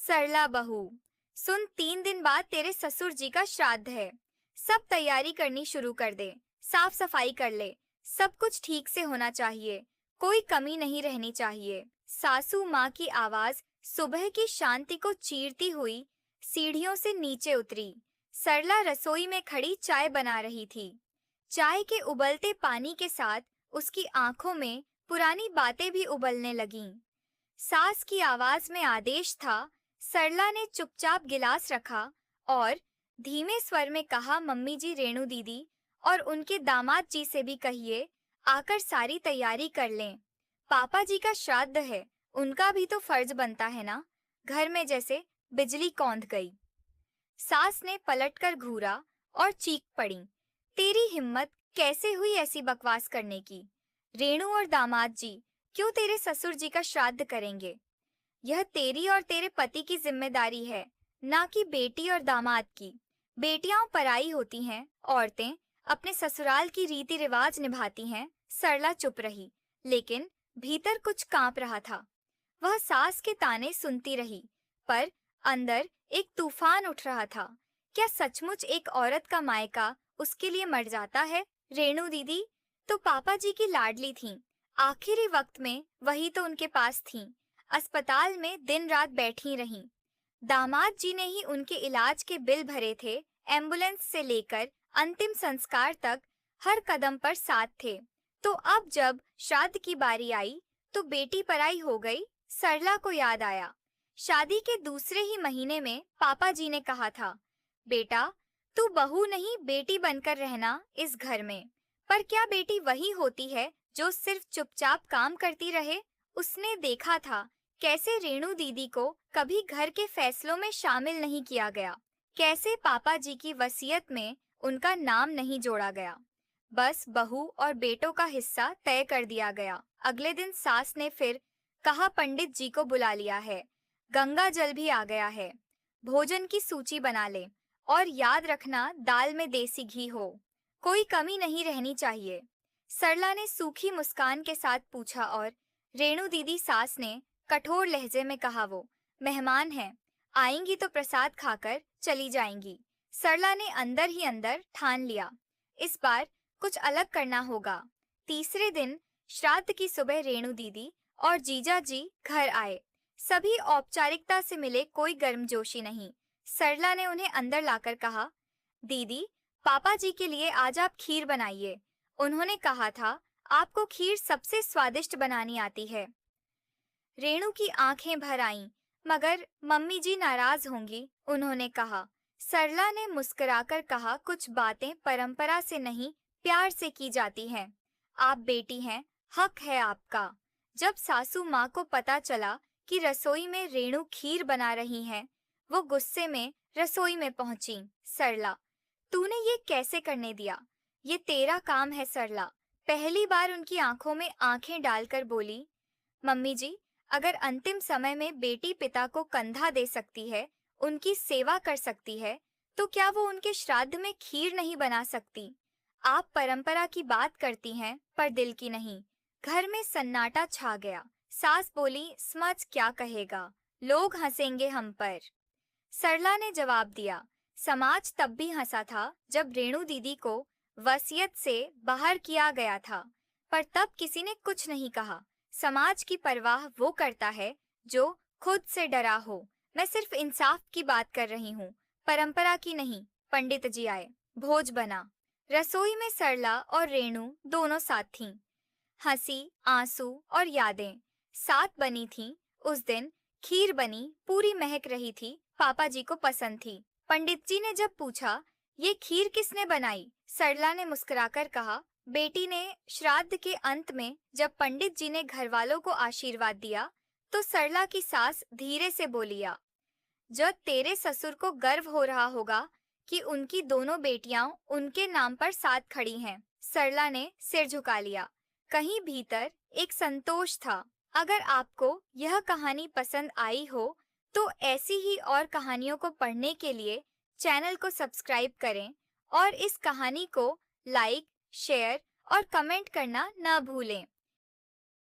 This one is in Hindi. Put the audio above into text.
सरला बहू, सुन 3 दिन बाद तेरे ससुर जी का श्राद्ध है। सब तैयारी करनी शुरू कर दे, साफ सफाई कर ले। सब कुछ ठीक से होना चाहिए, कोई कमी नहीं रहनी चाहिए। सासू माँ की आवाज सुबह की शांति को चीरती हुई सीढ़ियों से नीचे उतरी। सरला रसोई में खड़ी चाय बना रही थी। चाय के उबलते पानी के साथ उसकी आंखों में पुरानी बातें भी उबलने लगीं। सास की आवाज में आदेश था। सरला ने चुपचाप गिलास रखा और धीमे स्वर में कहा, मम्मी जी, रेणु दीदी और उनके दामाद जी से भी कहिए आकर सारी तैयारी कर लें। पापा जी का श्राद्ध है, उनका भी तो फर्ज बनता है ना। घर में जैसे बिजली कौंध गई। सास ने पलटकर घूरा और चीख पड़ी, तेरी हिम्मत कैसे हुई ऐसी बकवास करने की? रेणु और दामाद जी क्यों तेरे ससुर जी का श्राद्ध करेंगे? यह तेरी और तेरे पति की जिम्मेदारी है, ना कि बेटी और दामाद की। बेटियां पराई होती हैं, औरतें अपने ससुराल की रीति रिवाज निभाती हैं। सरला चुप रही, लेकिन भीतर कुछ कांप रहा था। वह सास के ताने सुनती रही, पर अंदर एक तूफान उठ रहा था। क्या सचमुच एक औरत का मायका उसके लिए मर जाता है? रेणु दीदी तो पापा जी की लाडली थीं। आखिरी वक्त में वही तो उनके पास थीं। अस्पताल में दिन रात बैठी रहीं। दामाद जी ने ही उनके इलाज के बिल भरे थे। एम्बुलेंस से लेकर अंतिम संस्कार तक हर कदम पर साथ थे। तो अब जब श्राद्ध की बारी आई तो बेटी पराई हो गई। सरला को याद आया, शादी के दूसरे ही महीने में पापा जी ने कहा था, बेटा तू बहू नहीं बेटी बनकर रहना इस घर में। पर क्या बेटी वही होती है जो सिर्फ चुपचाप काम करती रहे? उसने देखा था कैसे रेणु दीदी को कभी घर के फैसलों में शामिल नहीं किया गया, कैसे पापा जी की वसीयत में उनका नाम नहीं जोड़ा गया। बस बहू और बेटों का हिस्सा तय कर दिया गया। अगले दिन सास ने फिर कहा, पंडित जी को बुला लिया है, गंगा जल भी आ गया है, भोजन की सूची बना ले और याद रखना दाल में देसी घी हो, कोई कमी नहीं रहनी चाहिए। सरला ने सूखी मुस्कान के साथ पूछा, और रेणु दीदी? सास ने कठोर लहजे में कहा, वो मेहमान हैं, आएंगी तो प्रसाद खाकर चली जाएंगी। सरला ने अंदर ही अंदर ठान लिया, इस बार कुछ अलग करना होगा। तीसरे दिन श्राद्ध की सुबह रेणु दीदी और जीजा जी घर आए। सभी औपचारिकता से मिले, कोई गर्मजोशी नहीं। सरला ने उन्हें अंदर लाकर कहा, दीदी पापा जी के लिए आज आप खीर बनाइए। उन्होंने कहा था आपको खीर सबसे स्वादिष्ट बनानी आती है। रेणु की आंखें भर आईं, मगर मम्मी जी नाराज होंगी, उन्होंने कहा। सरला ने मुस्कुराकर कहा, कुछ बातें परंपरा से नहीं प्यार से की जाती हैं। आप बेटी हैं, हक है आपका। जब सासू माँ को पता चला कि रसोई में रेणु खीर बना रही हैं, वो गुस्से में रसोई में पहुंची। सरला, तूने ये कैसे करने दिया? ये तेरा काम है सरला। पहली बार उनकी आंखों में आंखें डालकर बोली, मम्मी जी, अगर अंतिम समय में बेटी पिता को कंधा दे सकती है, उनकी सेवा कर सकती है, तो क्या वो उनके श्राद्ध में खीर नहीं बना सकती? आप परंपरा की बात करती हैं, पर दिल की नहीं। घर में सन्नाटा छा गया। सास बोली, समझ क्या कहेगा, लोग हंसेंगे हम पर। सरला ने जवाब दिया, समाज तब भी हंसा था जब रेणु दीदी को वसीयत से बाहर किया गया था, पर तब किसी ने कुछ नहीं कहा। समाज की परवाह वो करता है जो खुद से डरा हो। मैं सिर्फ इंसाफ की बात कर रही हूँ, परंपरा की नहीं। पंडित जी आए, भोज बना। रसोई में सरला और रेणु दोनों साथ थीं। हंसी, आंसू और यादें साथ बनी थीं। उस दिन खीर बनी, पूरी महक रही थी, पापा जी को पसंद थी। पंडित जी ने जब पूछा, ये खीर किसने बनाई? सरला ने मुस्कुराकर कहा, बेटी ने। श्राद्ध के अंत में जब पंडित जी ने घर वालों को आशीर्वाद दिया, तो सरला की सास धीरे से बोलिया, जो तेरे ससुर को गर्व हो रहा होगा कि उनकी दोनों बेटियां उनके नाम पर साथ खड़ी हैं। सरला ने सिर झुका लिया। कहीं भीतर एक संतोष था। अगर आपको यह कहानी पसंद आई हो तो ऐसी ही और कहानियों को पढ़ने के लिए चैनल को सब्सक्राइब करें और इस कहानी को लाइक, शेयर और कमेंट करना न भूलें।